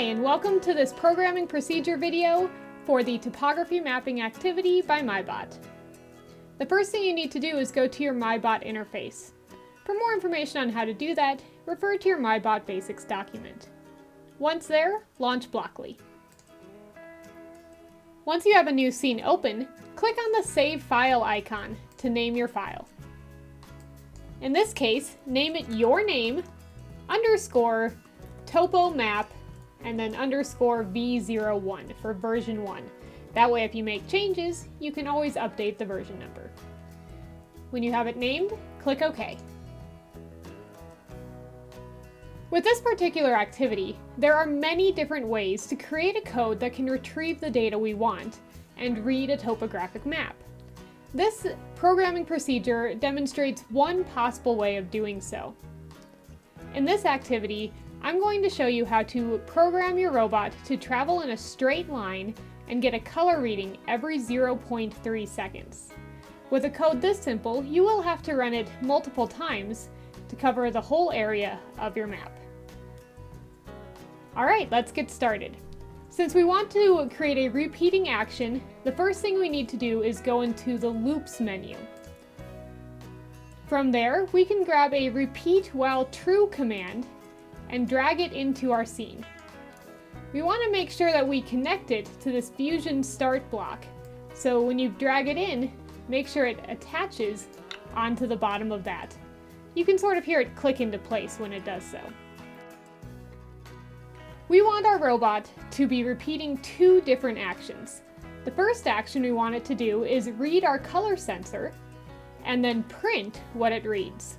and welcome to this programming procedure video for the topography mapping activity by MyBot. The first thing you need to do is go to your MyBot interface. For more information on how to do that, refer to your MyBot basics document. Once there, launch Blockly. Once you have a new scene open, click on the Save File icon to name your file. In this case, name it your name, underscore, topo map, and then underscore v01 for version 1. That way if you make changes, you can always update the version number. When you have it named, click OK. With this particular activity, there are many different ways to create a code that can retrieve the data we want and read a topographic map. This programming procedure demonstrates one possible way of doing so. In this activity, I'm going to show you how to program your robot to travel in a straight line and get a color reading every 0.3 seconds. With a code this simple, you will have to run it multiple times to cover the whole area of your map. Alright, let's get started. Since we want to create a repeating action, the first thing we need to do is go into the Loops menu. From there, we can grab a repeat while true command and drag it into our scene. We want to make sure that we connect it to this fusion start block, so when you drag it in, make sure it attaches onto the bottom of that. You can sort of hear it click into place when it does so. We want our robot to be repeating two different actions. The first action we want it to do is read our color sensor and then print what it reads.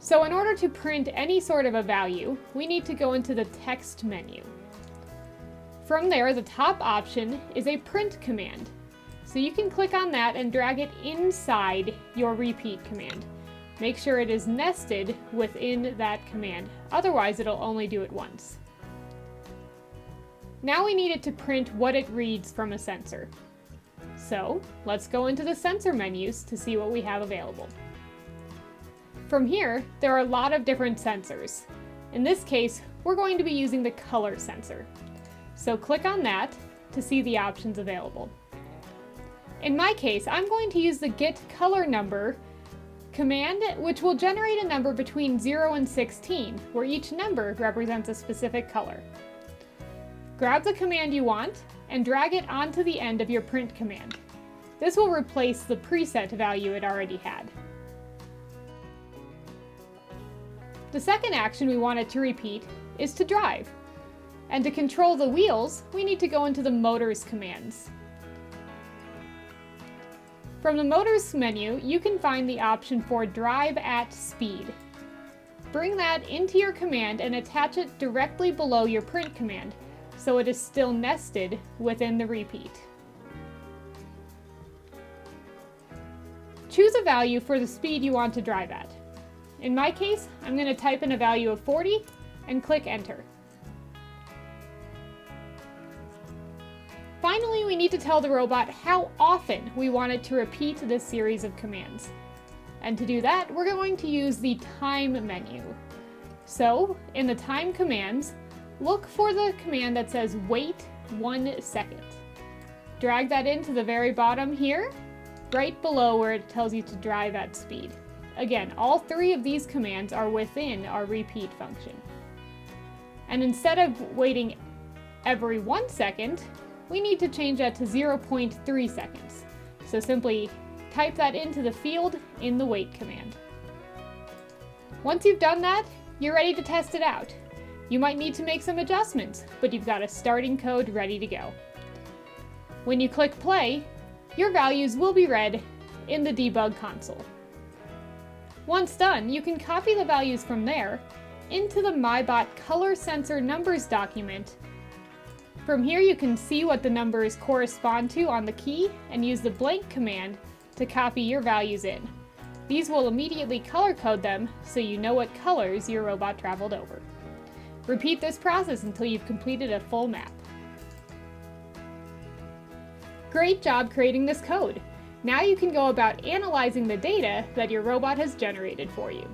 So in order to print any sort of a value, we need to go into the text menu. From there, the top option is a print command. So you can click on that and drag it inside your repeat command. Make sure it is nested within that command, otherwise it'll only do it once. Now we need it to print what it reads from a sensor. So let's go into the sensor menus to see what we have available. From here, there are a lot of different sensors. In this case, we're going to be using the color sensor. So click on that to see the options available. In my case, I'm going to use the Get Color Number command, which will generate a number between 0 and 16, where each number represents a specific color. Grab the command you want and drag it onto the end of your print command. This will replace the preset value it already had. The second action we want it to repeat is to drive. And to control the wheels, we need to go into the Motors commands. From the Motors menu, you can find the option for Drive at Speed. Bring that into your command and attach it directly below your print command, so it is still nested within the repeat. Choose a value for the speed you want to drive at. In my case, I'm going to type in a value of 40 and click Enter. Finally, we need to tell the robot how often we want it to repeat this series of commands. And to do that, we're going to use the Time menu. So, in the Time commands, look for the command that says wait 1 second. Drag that into the very bottom here, right below where it tells you to drive at speed. Again, all three of these commands are within our repeat function. And instead of waiting every 1 second, we need to change that to 0.3 seconds. So simply type that into the field in the wait command. Once you've done that, you're ready to test it out. You might need to make some adjustments, but you've got a starting code ready to go. When you click play, your values will be read in the debug console. Once done, you can copy the values from there into the MyBot color sensor numbers document. From here you can see what the numbers correspond to on the key and use the blank command to copy your values in. These will immediately color code them so you know what colors your robot traveled over. Repeat this process until you've completed a full map. Great job creating this code! Now you can go about analyzing the data that your robot has generated for you.